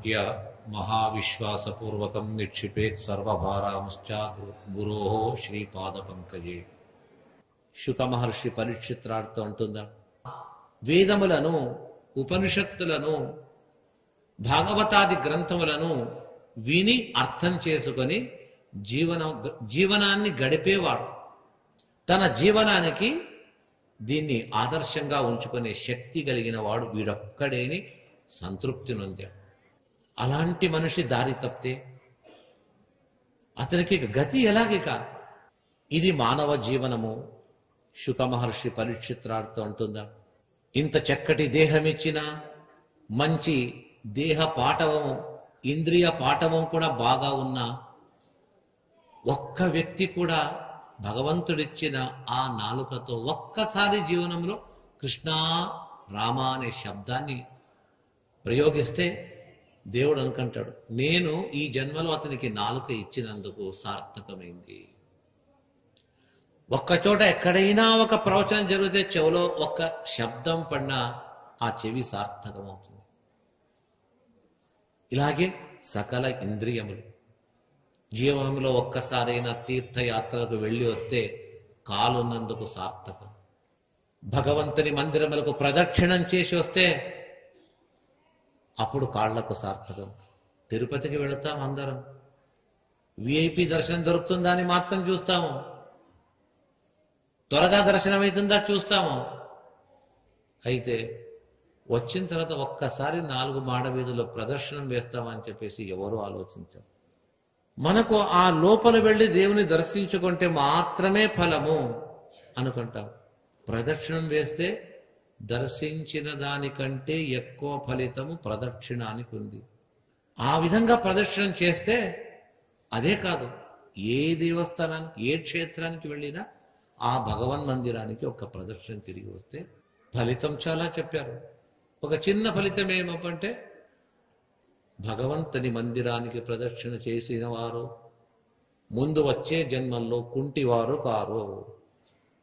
नित्य महाविश्वासपूर्वकं निक्षिपेत् सर्वभारांश्च गुरोः श्रीपादपङ्कजे. శుక మహర్షి పరీక్షిత్రాడుతూ అంటున్నాడు, వేదములను ఉపనిషత్తులను భాగవతాది గ్రంథములను విని అర్థం చేసుకొని జీవనాన్ని గడిపేవాడు. తన జీవనానికి దీన్ని ఆదర్శంగా ఉంచుకునే శక్తి కలిగిన వాడు వీడొక్కడేని సంతృప్తి నొందాడు. అలాంటి మనిషి దారి తప్పితే అతనికి గతి ఎలాగిక? ఇది మానవ జీవనము. శుక మహర్షి పరీక్షిత్రాడుతూ అంటున్నాడు, ఇంత చక్కటి దేహమిచ్చిన, మంచి దేహ పాటవము ఇంద్రియ పాటవం కూడా బాగా ఉన్న ఒక్క వ్యక్తి కూడా భగవంతుడిచ్చిన ఆ నాలుకతో ఒక్కసారి జీవనంలో కృష్ణ రామ అనే శబ్దాన్ని ప్రయోగిస్తే దేవుడు అనుకుంటాడు, నేను ఈ జన్మలో అతనికి నాలుక ఇచ్చినందుకు సార్థకమైంది. ఒక్కచోట ఎక్కడైనా ఒక ప్రవచనం జరిగితే చెవిలో ఒక్క శబ్దం పడినా ఆ చెవి సార్థకమవుతుంది. ఇలాగే సకల ఇంద్రియములు జీవనంలో ఒక్కసారైనా తీర్థయాత్రలకు వెళ్ళి వస్తే కాలున్నందుకు సార్థకం. భగవంతుని మందిరములకు ప్రదక్షిణం చేసి వస్తే అప్పుడు కాళ్లకు సార్థకం. తిరుపతికి వెళతాం అందరం, విఐపి దర్శనం దొరుకుతుందా అని మాత్రం చూస్తాము, త్వరగా దర్శనం అవుతుందా చూస్తాము. అయితే వచ్చిన తర్వాత ఒక్కసారి 4 మాడ వీధుల్లో ప్రదర్శనం వేస్తామని చెప్పేసి ఎవరు ఆలోచించారు. మనకు ఆ లోపల వెళ్ళి దేవుని దర్శించుకుంటే మాత్రమే ఫలము అనుకుంటాం. ప్రదక్షిణం వేస్తే దర్శించిన దానికంటే ఎక్కువ ఫలితము ప్రదక్షిణానికి ఉంది. ఆ విధంగా ప్రదక్షిణం చేస్తే అదే కాదు, ఏ దేవస్థానానికి ఏ క్షేత్రానికి వెళ్ళినా ఆ భగవన్ మందిరానికి ఒక ప్రదక్షిణ తిరిగి వస్తే ఫలితం చాలా చెప్పారు. ఒక చిన్న ఫలితం ఏమంటే భగవంతుని మందిరానికి ప్రదక్షిణ చేసిన వారు ముందు వచ్చే జన్మల్లో కుంటివారు కారు,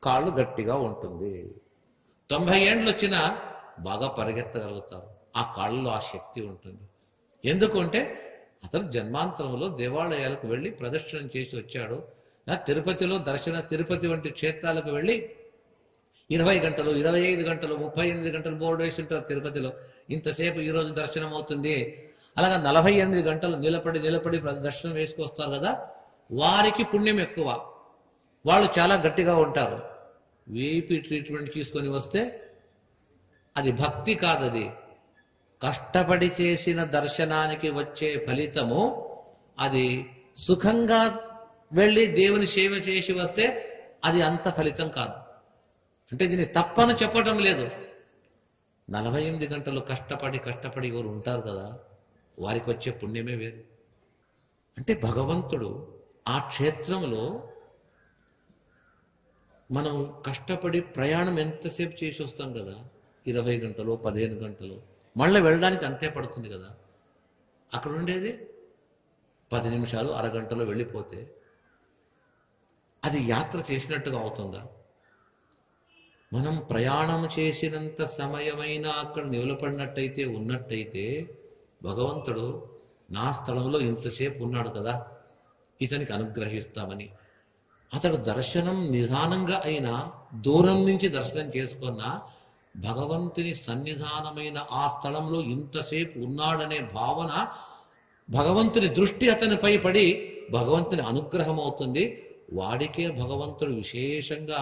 కాళ్ళు గట్టిగా ఉంటుంది. 90 ఏండ్లు వచ్చినా బాగా పరిగెత్తగలుగుతారు. ఆ కాళ్ళలో ఆ శక్తి ఉంటుంది. ఎందుకంటే అతను జన్మాంతరంలో దేవాలయాలకు వెళ్ళి ప్రదక్షిణం చేసి వచ్చాడు. తిరుపతిలో తిరుపతి వంటి క్షేత్రాలకు వెళ్ళి 20 గంటలు 25 గంటలు 38 గంటలు బోర్డు వేసి ఉంటారు. తిరుపతిలో ఇంతసేపు ఈరోజు దర్శనం అవుతుంది, అలాగా 48 గంటలు నిలబడి దర్శనం వేసుకొస్తారు కదా, వారికి పుణ్యం ఎక్కువ. వాళ్ళు చాలా గట్టిగా ఉంటారు. వీపీ ట్రీట్మెంట్ తీసుకొని వస్తే అది భక్తి కాదు, అది కష్టపడి చేసిన దర్శనానికి వచ్చే ఫలితము. అది సుఖంగా వెళ్ళి దేవుని సేవ చేసి వస్తే అది అంత ఫలితం కాదు. అంటే దీన్ని తప్పని చెప్పడం లేదు. 48 గంటలు కష్టపడి ఎవరు ఉంటారు కదా, వారికి వచ్చే పుణ్యమే వేరు. అంటే భగవంతుడు ఆ క్షేత్రంలో మనం కష్టపడి ప్రయాణం ఎంతసేపు చేసి వస్తాం కదా, 20 గంటలు 15 గంటలు, మళ్ళీ వెళ్ళడానికి అంతే పడుతుంది కదా. అక్కడ ఉండేది 10 నిమిషాలు అరగంటలో వెళ్ళిపోతే అది యాత్ర చేసినట్టుగా అవుతుందా? మనం ప్రయాణం చేసినంత సమయమైనా అక్కడ నిలబడినట్టయితే ఉన్నట్టయితే భగవంతుడు నా స్థలంలో ఇంతసేపు ఉన్నాడు కదా, ఇతనికి అనుగ్రహిస్తామని. అతడు దర్శనం నిదానంగా అయినా దూరం నుంచి దర్శనం చేసుకున్న భగవంతుని సన్నిధానమైన ఆ స్థలంలో ఇంతసేపు ఉన్నాడనే భావన, భగవంతుని దృష్టి అతనిపై పడి భగవంతుని అనుగ్రహం అవుతుంది. వాడికే భగవంతుడు విశేషంగా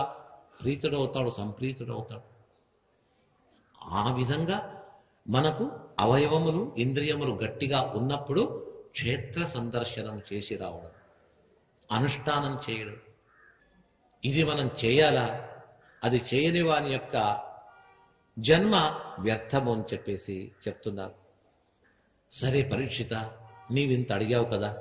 ప్రీతుడవుతాడు, సంప్రీతుడవుతాడు. ఆ విధంగా మనకు అవయవములు ఇంద్రియములు గట్టిగా ఉన్నప్పుడు క్షేత్ర సందర్శనం చేసి రావడం, అనుష్ఠానం చేయడం, ఇది మనం చేయాలా? అది చేయని వాని యొక్క జన్మ వ్యర్థము అని చెప్పేసి చెప్తున్నారు. సరే పరీక్షిత, నీవింత అడిగావు కదా,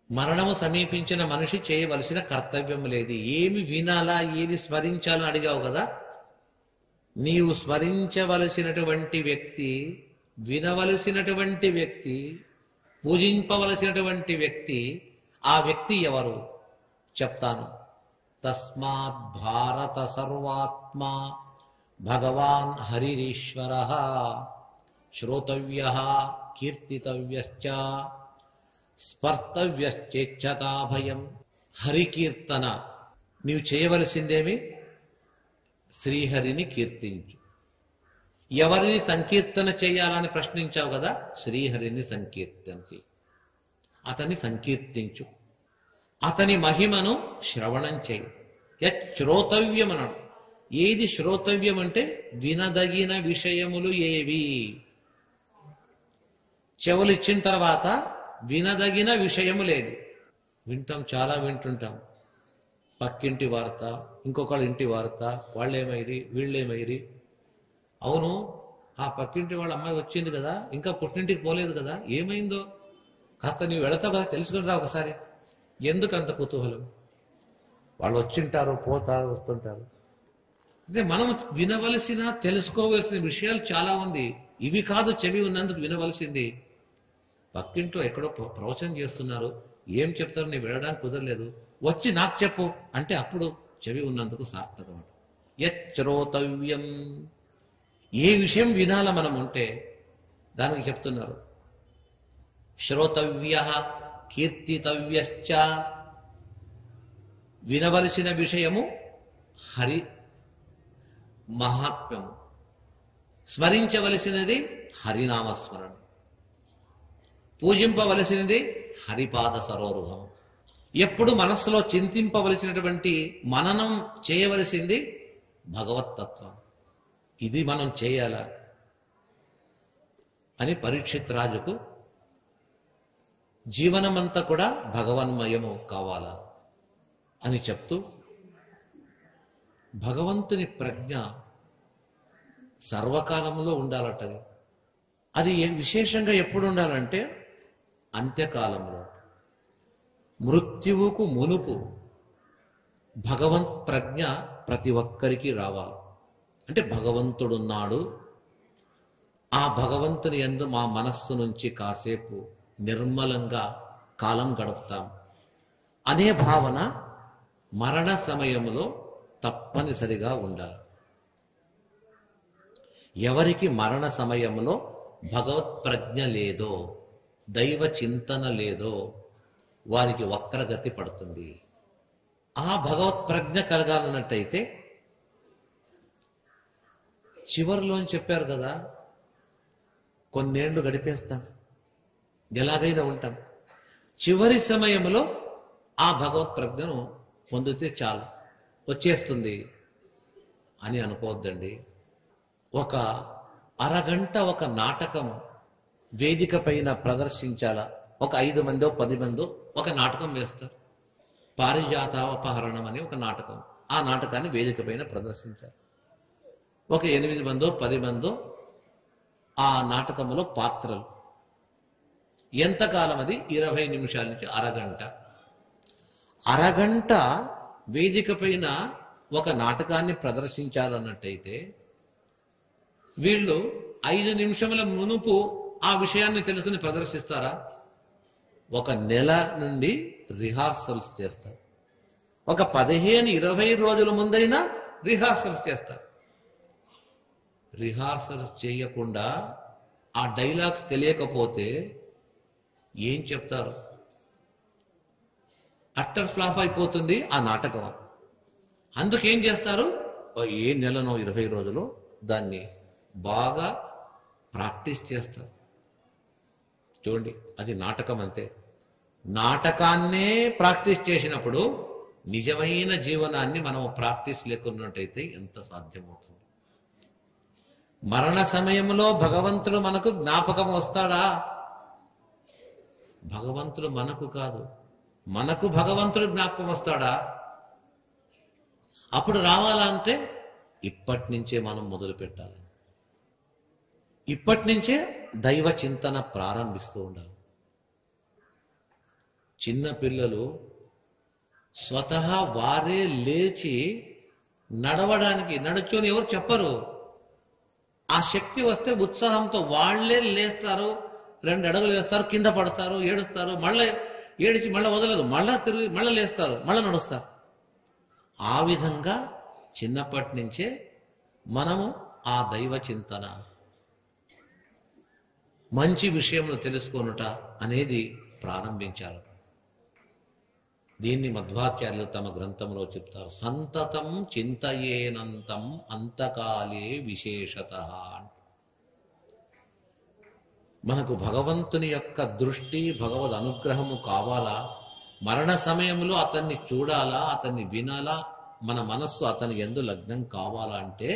మరణము సమీపించిన మనిషి చేయవలసిన కర్తవ్యం లేదు, ఏమి వినాలా ఏది స్మరించాలని అడిగావు కదా. నీవు స్మరించవలసినటువంటి వ్యక్తి, వినవలసినటువంటి వ్యక్తి, పూజింపవలసినటువంటి వ్యక్తి, ఆ వ్యక్తి ఎవరు చెప్తాను. తస్మాత్ భారత సర్వాత్మా భగవాన్ హరిరీశ్వరః శ్రోతవ్యః కీర్తితవ్యశ్చ స్పర్తవ్యశ్చేచ్చతా భయం. హరికీర్తన నీవు చేయవలసిందేమి? శ్రీహరిని కీర్తించు. ఎవరిని సంకీర్తన చేయాలని ప్రశ్నించావు కదా, శ్రీహరిని సంకీర్తన చేయి. అతన్ని సంకీర్తించు, అతని మహిమను శ్రవణం చేయి. యశ్రోతవ్యం అన్నాడు. ఏది శ్రోతవ్యం అంటే వినదగిన విషయములు ఏవి? చెవులు ఇచ్చిన తర్వాత వినదగిన విషయము లేదు. వింటాం, చాలా వింటుంటాం. పక్కింటి వార్త, ఇంకొకళ్ళ ఇంటి వార్త, వాళ్ళేమైరి వీళ్ళేమైరి. అవును, ఆ పక్కింటి వాళ్ళ అమ్మాయి వచ్చింది కదా, ఇంకా పుట్టింటికి పోలేదు కదా, ఏమైందో కాస్త నీవు వెళతావు కదా, తెలుసుకుని రా ఒకసారి. ఎందుకు అంత కుతూహలం? వాళ్ళు వచ్చింటారు, పోతారు, వస్తుంటారు. అదే మనం వినవలసిన, తెలుసుకోవలసిన విషయాలు చాలా ఉంది. ఇవి కాదు చెవి ఉన్నందుకు వినవలసింది. పక్కింట్లో ఎక్కడో ప్రవచనం చేస్తున్నారు, ఏం చెప్తారు, నేను వెళ్ళడానికి కుదరలేదు, వచ్చి నాకు చెప్పు అంటే అప్పుడు చెవి ఉన్నందుకు సార్థకం. యశ్రోతవ్యం, ఏ విషయం వినాల మనం ఉంటే దానికి చెప్తున్నారు. శ్రోతవ్య కీర్తితవ్యశ్చ, వినవలసిన విషయము హరి మహాత్మ్యము, స్మరించవలసినది హరినామస్మరణ, పూజింపవలసినది హరిపాద సరోరుహం. ఎప్పుడు మనస్సులో చింతింపవలసినటువంటి, మననం చేయవలసింది భగవత్తత్వం. ఇది మనం చేయాలా అని పరీక్షిత్ రాజుకు జీవనమంతా కూడా భగవన్మయము కావాలా అని చెప్తూ, భగవంతుని ప్రజ్ఞ సర్వకాలంలో ఉండాలటది. అది విశేషంగా ఎప్పుడు ఉండాలంటే అంత్యకాలంలో, మృత్యువుకు మునుపు భగవంత్ ప్రజ్ఞ ప్రతి ఒక్కరికి రావాలి. అంటే భగవంతుడున్నాడు, ఆ భగవంతుని యందు మా మనస్సు నుంచి కాసేపు నిర్మలంగా కాలం గడుపుతాం అనే భావన మరణ సమయంలో తప్పనిసరిగా ఉండాలి. ఎవరికి మరణ సమయంలో భగవత్ ప్రజ్ఞ లేదో, దైవ చింతన లేదో, వారికి వక్రగతి పడుతుంది. ఆ భగవత్ ప్రజ్ఞ కలగాలన్నట్టయితే, చివరిలో చెప్పారు కదా, కొన్నేళ్లు గడిపేస్తాం, ఎలాగైనా ఉంటాం, చివరి సమయంలో ఆ భగవత్ ప్రజ్ఞను పొందితే చాలు, వచ్చేస్తుంది అని అనుకోవద్దండి. ఒక అరగంట ఒక నాటకం వేదిక పైన ప్రదర్శించాలా, ఒక 5 మందో 10 మందో ఒక నాటకం వేస్తారు. పారిజాతాపహరణం అని ఒక నాటకం, ఆ నాటకాన్ని వేదిక పైన ప్రదర్శించారు. ఒక 8 మందో 10 మందో ఆ నాటకంలో పాత్రలు. ఎంతకాలం అది? 20 నిమిషాల నుంచి అరగంట. అరగంట వేదిక పైన ఒక నాటకాన్ని ప్రదర్శించాలన్నట్టయితే, వీళ్ళు 5 నిమిషముల మునుపు ఆ విషయాన్ని తెలుసుకుని ప్రదర్శిస్తారా? 1 నెల నుండి రిహార్సల్స్ చేస్తారు. ఒక 15-20 రోజుల ముందైనా రిహార్సల్స్ చేస్తారు. రిహార్సల్స్ చేయకుండా ఆ డైలాగ్స్ తెలియకపోతే ఏం చెప్తారు? అట్టర్ ఫ్లాప్ అయిపోతుంది ఆ నాటకం. అందుకేం చేస్తారు? ఏ నెలనో 20 రోజులు దాన్ని బాగా ప్రాక్టీస్ చేస్తారు. చూడండి, అది నాటకం అంతే. నాటకాన్నే ప్రాక్టీస్ చేసినప్పుడు నిజమైన జీవనాన్ని మనం ప్రాక్టీస్ లేకున్నట్టయితే ఎంత సాధ్యమవుతుంది? మరణ సమయంలో భగవంతుడు మనకు జ్ఞాపకం వస్తాడా? భగవంతుడు మనకు కాదు, మనకు భగవంతుడు జ్ఞాపకం వస్తాడా? అప్పుడు రావాలంటే ఇప్పటి నుంచే మనం మొదలు పెట్టాలి. ఇప్పటి నుంచే దైవ చింతన ప్రారంభిస్తూ ఉండాలి. చిన్న పిల్లలు స్వతహా వారే లేచి నడవడానికి, నడుచుని ఎవరు చెప్పరు. ఆ శక్తి వస్తే ఉత్సాహంతో వాళ్ళే లేస్తారు, 2 అడుగులు వేస్తారు, కింద పడతారు, ఏడుస్తారు, మళ్ళీ ఏడిచి మళ్ళీ వదలరు, మళ్ళా తిరిగి మళ్ళీ లేస్తారు, మళ్ళీ నడుస్తారు. ఆ విధంగా చిన్నప్పటి నుంచే మనము ఆ దైవ చింతన, మంచి విషయమును తెలుసుకొనుట అనేది ప్రారంభించారు. దీన్ని మధ్వాచార్యులు తమ గ్రంథంలో చెప్తారు. సంతతం చింతయేనంతం అంతకాలే విశేషత. మనకు భగవంతుని యొక్క దృష్టి, భగవద్ అనుగ్రహము కావాలా, మరణ సమయంలో అతన్ని చూడాలా, అతన్ని వినాలా, మన మనస్సు అతని యందు లగ్నం కావాలా అంటే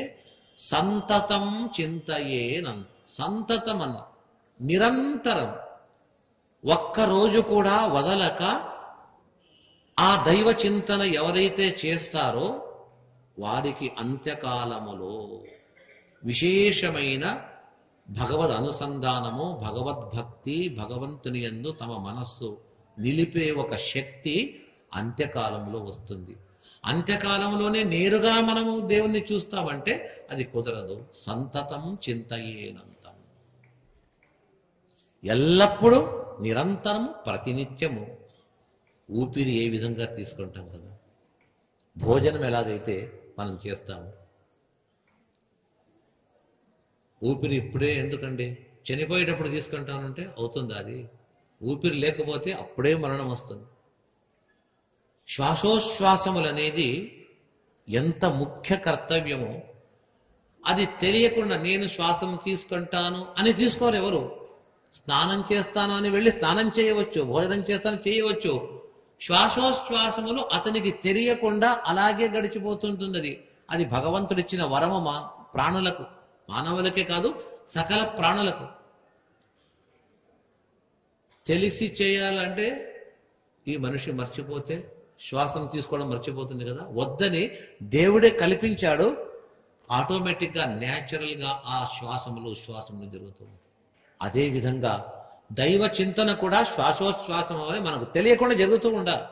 సంతతం చింతయేనంత. సంతతం అన్న నిరంతరం, ఒక్కరోజు కూడా వదలక ఆ దైవ చింతన ఎవరైతే చేస్తారో వారికి అంత్యకాలములో విశేషమైన భగవద్ అనుసంధానము, భగవద్భక్తి, భగవంతుని యందు తమ మనస్సు నిలిపే ఒక శక్తి అంత్యకాలంలో వస్తుంది. అంత్యకాలంలోనే నేరుగా మనము దేవుణ్ణి చూస్తామంటే అది కుదరదు. సంతతం చింతయేనంతం, ఎల్లప్పుడూ నిరంతరము ప్రతినిత్యము. ఊపిరి ఏ విధంగా తీసుకుంటాం కదా, భోజనం ఎలాగైతే మనం చేస్తాము, ఊపిరి ఇప్పుడే ఎందుకండి, చనిపోయేటప్పుడు తీసుకుంటానంటే అవుతుంది. అది ఊపిరి లేకపోతే అప్పుడే మరణం వస్తుంది. శ్వాసోచ్ఛ్వాసములు అనేది ఎంత ముఖ్య కర్తవ్యమో అది తెలియకుండా నేను శ్వాసం తీసుకుంటాను అని తీసుకోరు ఎవరు. స్నానం చేస్తాను అని వెళ్ళి స్నానం చేయవచ్చు, భోజనం చేస్తాను చేయవచ్చు. శ్వాసోచ్ఛ్వాసములు అతనికి తెలియకుండా అలాగే గడిచిపోతుంటుంది. అది భగవంతుడిచ్చిన వరము ప్రాణులకు, మానవులకే కాదు సకల ప్రాణులకు. తెలిసి చేయాలంటే ఈ మనిషి మర్చిపోతే శ్వాసం తీసుకోవడం మర్చిపోతుంది కదా, వద్దని దేవుడే కల్పించాడు. ఆటోమేటిక్గా న్యాచురల్గా ఆ శ్వాసములు జరుగుతుంది. అదేవిధంగా దైవ చింతన కూడా శ్వాసోచ్ఛ్వాసం అని మనకు తెలియకుండా జరుగుతూ ఉండాలి.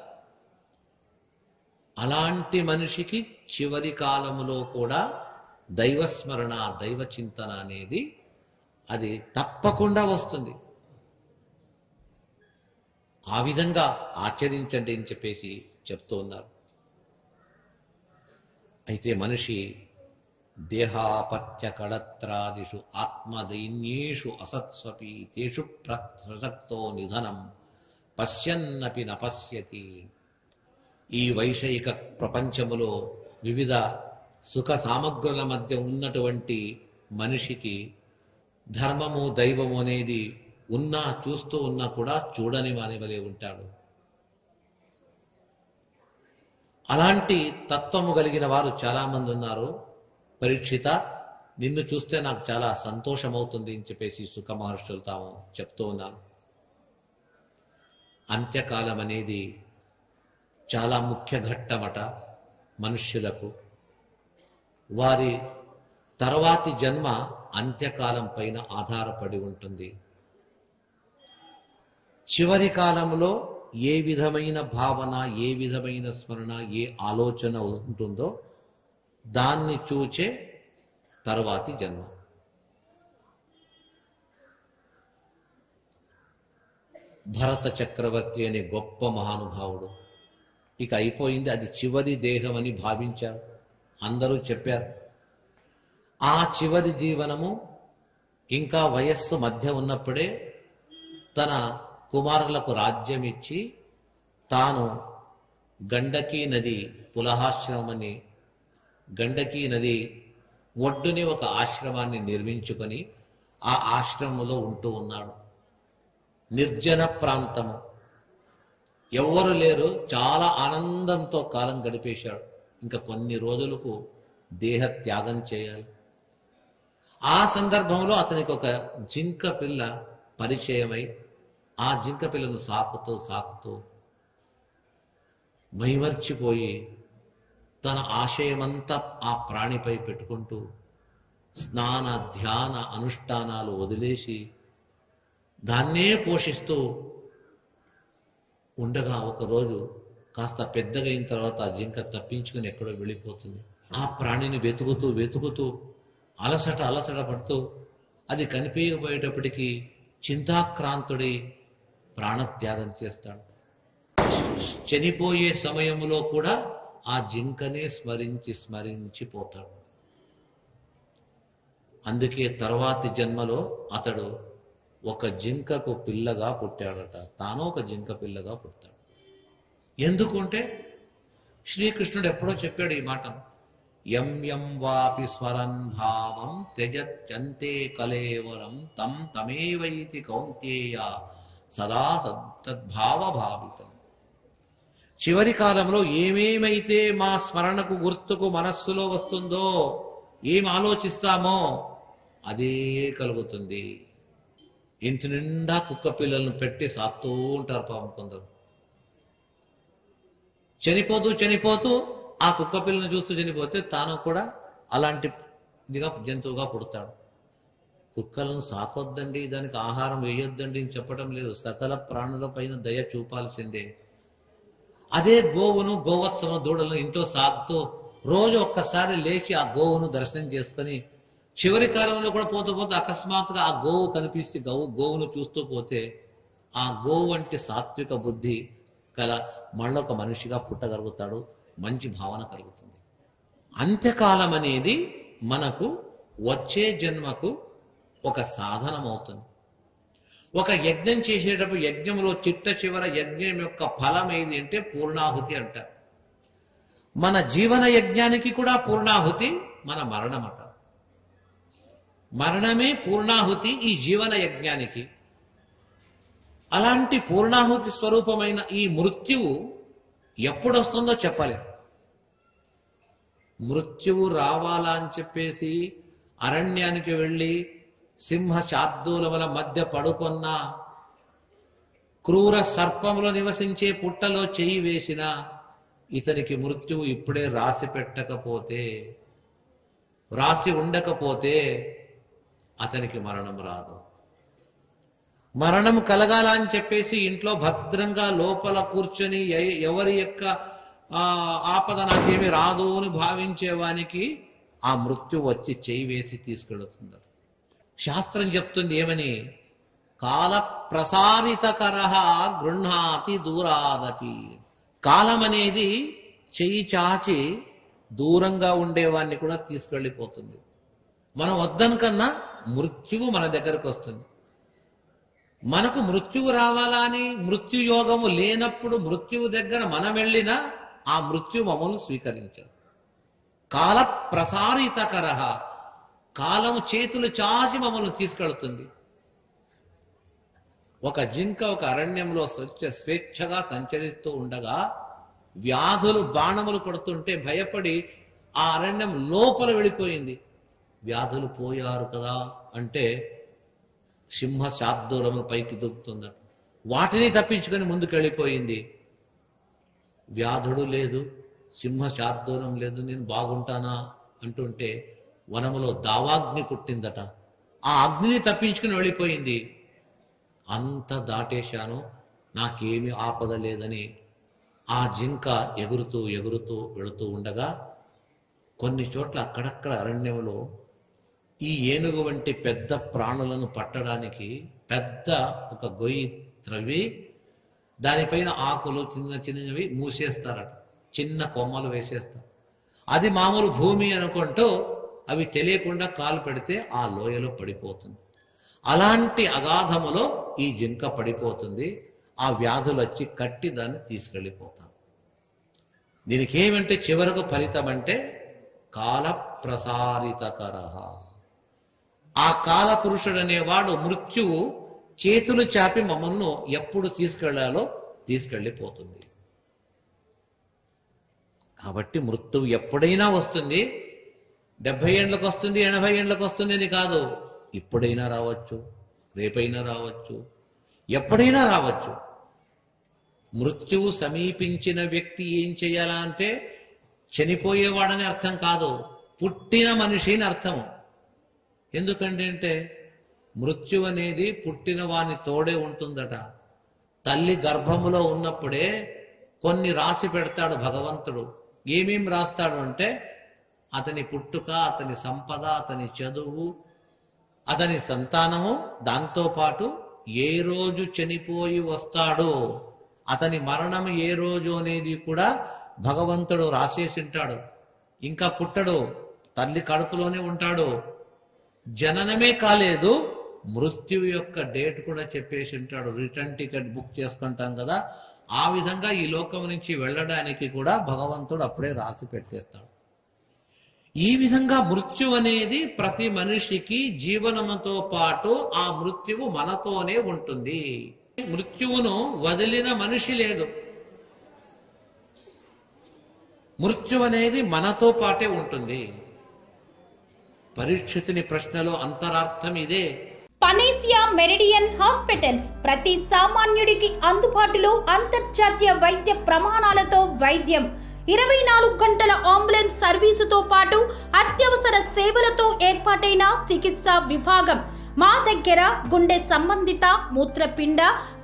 అలాంటి మనిషికి చివరి కాలములో కూడా దైవస్మరణ, దైవ చింతన అనేది అది తప్పకుండా వస్తుంది. ఆ విధంగా ఆచరించండి అని చెప్పేసి చెప్తూ ఉన్నారు. అయితే మనిషి దేహాపత్య కళత్రాదిషు ఆత్మదైన్యేషు అసత్స్వపి తేషు ప్రసక్తో నిధనం పశ్యన్నపి నపశ్యతి. ఈ వైషయిక ప్రపంచములో వివిధ సుఖ సామగ్రుల మధ్య ఉన్నటువంటి మనిషికి ధర్మము, దైవము అనేది ఉన్నా, చూస్తూ ఉన్నా కూడా చూడని వానివలే ఉంటాడు. అలాంటి తత్వము కలిగిన వారు చాలామంది ఉన్నారు. పరీక్షిత, నిన్ను చూస్తే నాకు చాలా సంతోషమవుతుంది అని చెప్పేసి సుఖ మహర్షులు తాము చెప్తూ ఉన్నారు. అంత్యకాలం అనేది చాలా ముఖ్య ఘట్టమట మనుష్యులకు. వారి తర్వాతి జన్మ అంత్యకాలం పైన ఆధారపడి ఉంటుంది. చివరి కాలంలో ఏ విధమైన భావన, ఏ విధమైన స్మరణ, ఏ ఆలోచన ఉంటుందో దాన్ని చూచే తర్వాతి జన్మ. భరత చక్రవర్తి అనే గొప్ప మహానుభావుడు ఇక అయిపోయింది, అది చివరి దేహం అని భావించారు. అందరూ చెప్పారు. ఆ చివరి జీవనము ఇంకా వయస్సు మధ్య ఉన్నప్పుడే తన కుమారులకు రాజ్యం ఇచ్చి తాను గండకీ నది పులహాశ్రమం అని గండకీ నది ఒడ్డుని ఒక ఆశ్రమాన్ని నిర్మించుకొని ఆ ఆశ్రమంలో ఉంటూ ఉన్నాడు. నిర్జన ప్రాంతము, ఎవ్వరు లేరు, చాలా ఆనందంతో కాలం గడిపేశాడు. ఇంకా కొన్ని రోజులకు దేహ త్యాగం చేయాలి. ఆ సందర్భంలో అతనికి ఒక జింక పిల్ల పరిచయమై ఆ జింక పిల్లను సాకుతూ మైమర్చిపోయి తన ఆశయమంతా ఆ ప్రాణిపై పెట్టుకుంటూ స్నాన ధ్యాన అనుష్ఠానాలు వదిలేసి దాన్నే పోషిస్తూ ఉండగా ఒకరోజు కాస్త పెద్దగా అయిన తర్వాత ఆ జింక తప్పించుకుని ఎక్కడో వెళ్ళిపోతుంది. ఆ ప్రాణిని వెతుకుతూ అలసట పడుతూ అది కనిపించకపోయేటప్పటికీ చింతాక్రాంతుడై ప్రాణత్యాగం చేస్తాడు. చనిపోయే సమయంలో కూడా ఆ జింకనే స్మరించిపోతాడు. అందుకే తర్వాతి జన్మలో అతడు ఒక జింకకు పిల్లగా పుట్టాడట. తాను ఒక జింక పిల్లగా పుట్టాడు. ఎందుకంటే శ్రీకృష్ణుడు ఎప్పుడో చెప్పాడు ఈ మాట, యం యం వాపి స్మరన్ భావం త్యజత్యంతే కలేవరం తం తమేవైతి కౌంతేయ సదా తద్భావ భావితం. చివరి కాలంలో ఏమేమైతే మా స్మరణకు గుర్తుకు మనస్సులో వస్తుందో, ఏం ఆలోచిస్తామో అదే కలుగుతుంది. ఇంటి నిండా కుక్క పిల్లలను పెట్టి సాత్తూ ఉంటారు పాపం కొందరు. చనిపోతూ ఆ కుక్క పిల్లను చూస్తూ చనిపోతే తాను కూడా అలాంటి ఇదిగా జంతువుగా పుడతాడు. కుక్కలను సాకొద్దండి, దానికి ఆహారం వేయొద్దండి అని చెప్పడం లేదు. సకల ప్రాణుల పైన దయ చూపాల్సిందే. అదే గోవును, గోవత్సము, దూడలను ఇంట్లో సాగుతూ రోజు ఒక్కసారి లేచి ఆ గోవును దర్శనం చేసుకొని చివరి కాలంలో కూడా పోతూ అకస్మాత్తుగా ఆ గోవు కనిపిస్తే గోవును చూస్తూ పోతే ఆ గోవు వంటి సాత్విక బుద్ధి కల మళ్ళొక మనిషిగా పుట్టగలుగుతాడు. మంచి భావన కలుగుతుంది. అంత్యకాలం అనేది మనకు వచ్చే జన్మకు ఒక సాధనం అవుతుంది. ఒక యజ్ఞం చేసేటప్పుడు యజ్ఞంలో చిట్ట చివర యజ్ఞం యొక్క ఫలం ఏది అంటే పూర్ణాహుతి అంటారు. మన జీవన యజ్ఞానికి కూడా పూర్ణాహుతి మన మరణమట. మరణమే పూర్ణాహుతి ఈ జీవన యజ్ఞానికి. అలాంటి పూర్ణాహుతి స్వరూపమైన ఈ మృత్యువు ఎప్పుడు వస్తుందో చెప్పలేం. మృత్యువు రావాలా అని చెప్పేసి అరణ్యానికి వెళ్ళి సింహ శార్దూలముల మధ్య పడుకొన్న, క్రూర సర్పములో నివసించే పుట్టలో చెయ్యి వేసిన ఇతనికి మృత్యువు ఇప్పుడే రాసి పెట్టకపోతే, రాసి ఉండకపోతే అతనికి మరణం రాదు. మరణం కలగాల అని చెప్పేసి ఇంట్లో భద్రంగా లోపల కూర్చొని ఎవరి యొక్క ఆపద నాకేమి రాదు అని భావించేవానికి ఆ మృత్యు వచ్చి చేయి వేసి తీసుకెళ్తుంది. శాస్త్రం చెప్తుంది ఏమని, కాల ప్రసారితకరః గృహ్ణాతి దూరాదపి. కాలం అనేది చెయ్యి చాచి దూరంగా ఉండేవాన్ని కూడా తీసుకెళ్ళిపోతుంది. మనం వద్దనుకన్నా మృత్యువు మన దగ్గరకు వస్తుంది. మనకు మృత్యువు రావాలా అని మృత్యుయోగము లేనప్పుడు మృత్యువు దగ్గర మనం వెళ్ళినా ఆ మృత్యు మమ్మల్ని స్వీకరించారు. కాల ప్రసారితకరః, కాలము చేతులు చాచి మమ్మల్ని తీసుకెళ్తుంది. ఒక జింక ఒక అరణ్యంలో స్వేచ్ఛగా సంచరిస్తూ ఉండగా వ్యాధులు బాణములు కొడుతుంటే భయపడి ఆ అరణ్యం లోపల వెళ్ళిపోయింది. వ్యాధులు పోయారు కదా అంటే సింహ శార్దూలములు పైకి దూకుతుందట. వాటిని తప్పించుకొని ముందుకు వెళ్ళిపోయింది. వ్యాధుడు లేదు, సింహ శార్దూలం లేదు, నేను బాగుంటానా అంటుంటే వనములో దావాగ్ని పుట్టిందట. ఆ అగ్నిని తప్పించుకుని వెళ్ళిపోయింది. అంత దాటేశాను, నాకేమీ ఆపద లేదని ఆ జింక ఎగురుతూ ఎగురుతూ వెళుతూ ఉండగా కొన్ని చోట్ల అక్కడక్కడ అరణ్యంలో ఈ ఏనుగు వంటి పెద్ద ప్రాణులను పట్టడానికి పెద్ద ఒక గొయ్యి త్రవ్వి దానిపైన ఆకులు చిన్న చిన్నవి మూసేస్తారట. చిన్న కొమ్మలు వేసేస్తారు. అది మామూలు భూమి అనుకుంటూ అవి తెలియకుండా కాలు పెడితే ఆ లోయలో పడిపోతుంది. అలాంటి అగాధములో ఈ జింక పడిపోతుంది. ఆ వ్యాధులు వచ్చి కట్టి దాన్ని తీసుకెళ్ళిపోతాం. దీనికి ఏమంటే చివరకు ఫలితం అంటే కాల ప్రసారితకరః. ఆ కాల పురుషుడు అనేవాడు మృత్యువు చేతులు చాపి మమ్మల్ని ఎప్పుడు తీసుకెళ్లాలో తీసుకెళ్ళిపోతుంది. కాబట్టి మృత్యువు ఎప్పుడైనా వస్తుంది. 70 ఏళ్ళకు వస్తుంది, 80 ఏళ్ళకు వస్తుంది అని కాదు. ఇప్పుడైనా రావచ్చు, రేపైనా రావచ్చు, ఎప్పుడైనా రావచ్చు. మృత్యువు సమీపించిన వ్యక్తి ఏం చేయాలా అంటే చనిపోయేవాడని అర్థం కాదు, పుట్టిన మనిషి అని అర్థం. ఎందుకంటే మృత్యు అనేది పుట్టిన వాని తోడే ఉంటుందట. తల్లి గర్భములో ఉన్నప్పుడే కొన్ని రాసి పెడతాడు భగవంతుడు. ఏమేం రాస్తాడు అంటే అతని పుట్టుక, అతని సంపద, అతని చదువు, అతని సంతానము, దాంతోపాటు ఏ రోజు చనిపోయి వస్తాడో అతని మరణం ఏ రోజు అనేది కూడా భగవంతుడు రాసేసి ఉంటాడు. ఇంకా పుట్టడు, తల్లి కడుపులోనే ఉంటాడు. జననమే కాలేదు, మృత్యువు యొక్క డేట్ కూడా చెప్పేసి ఉంటాడు. రిటర్న్ టికెట్ బుక్ చేసుకుంటాం కదా, ఆ విధంగా ఈ లోకం నుంచి వెళ్ళడానికి కూడా భగవంతుడు అప్పుడే రాసి పెట్టేస్తాడు. ఈ విధంగా మృత్యు అనేది ప్రతి మనిషికి జీవనంతో పాటు ఆ మృత్యువు మనతోనే ఉంటుంది. మృత్యువును వదిలిన మనిషి లేదు. మృత్యు అనేది మనతో పాటే ఉంటుంది. పరీక్షితుని ప్రశ్నలో అంతరార్థం ఇదే. పనేసియా మెరిడియన్ హాస్పిటల్స్ ప్రతి సామాన్యుడికి అందుబాటులో అంతర్జాతీయ వైద్య ప్రమాణాలతో వైద్యం, 24 గంటల అంబులెన్స్ సర్వీసుతో పాటు అత్యవసర సేవలతో ఏర్పాటైన చికిత్సా విభాగం. మా దగ్గర గుండె సంబంధిత, మూత్రపిండ,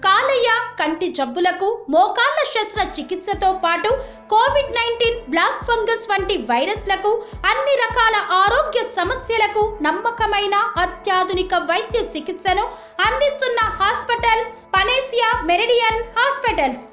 కాలేయ, కంటి జబ్బులకు, మోకాళ్ల శస్త్ర చికిత్సతో పాటు కోవిడ్-19, బ్లాక్ ఫంగస్ వంటి వైరస్లకు, అన్ని రకాల ఆరోగ్య సమస్యలకు నమ్మకమైన అత్యాధునిక వైద్య చికిత్సను అందిస్తున్న హాస్పిటల్ పనేసియా మెరిడియన్ హాస్పిటల్స్.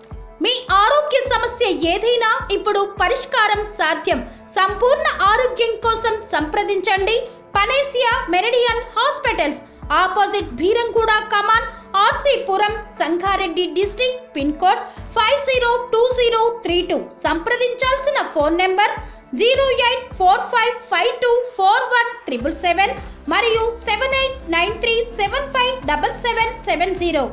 మీ ఆరోగ్య సమస్య ఏదైనా ఇప్పుడు పరిష్కారం సాధ్యం. సంపూర్ణ ఆరోగ్యం కోసం సంప్రదించండి Panacea Meridian hospitals, opposite Beeramguda Kaman, RC Puram, Sangareddy district, pin code 502032. సంప్రదించాల్సిన ఫోన్ నెంబర్ 0845524177 మరియు 7893757770.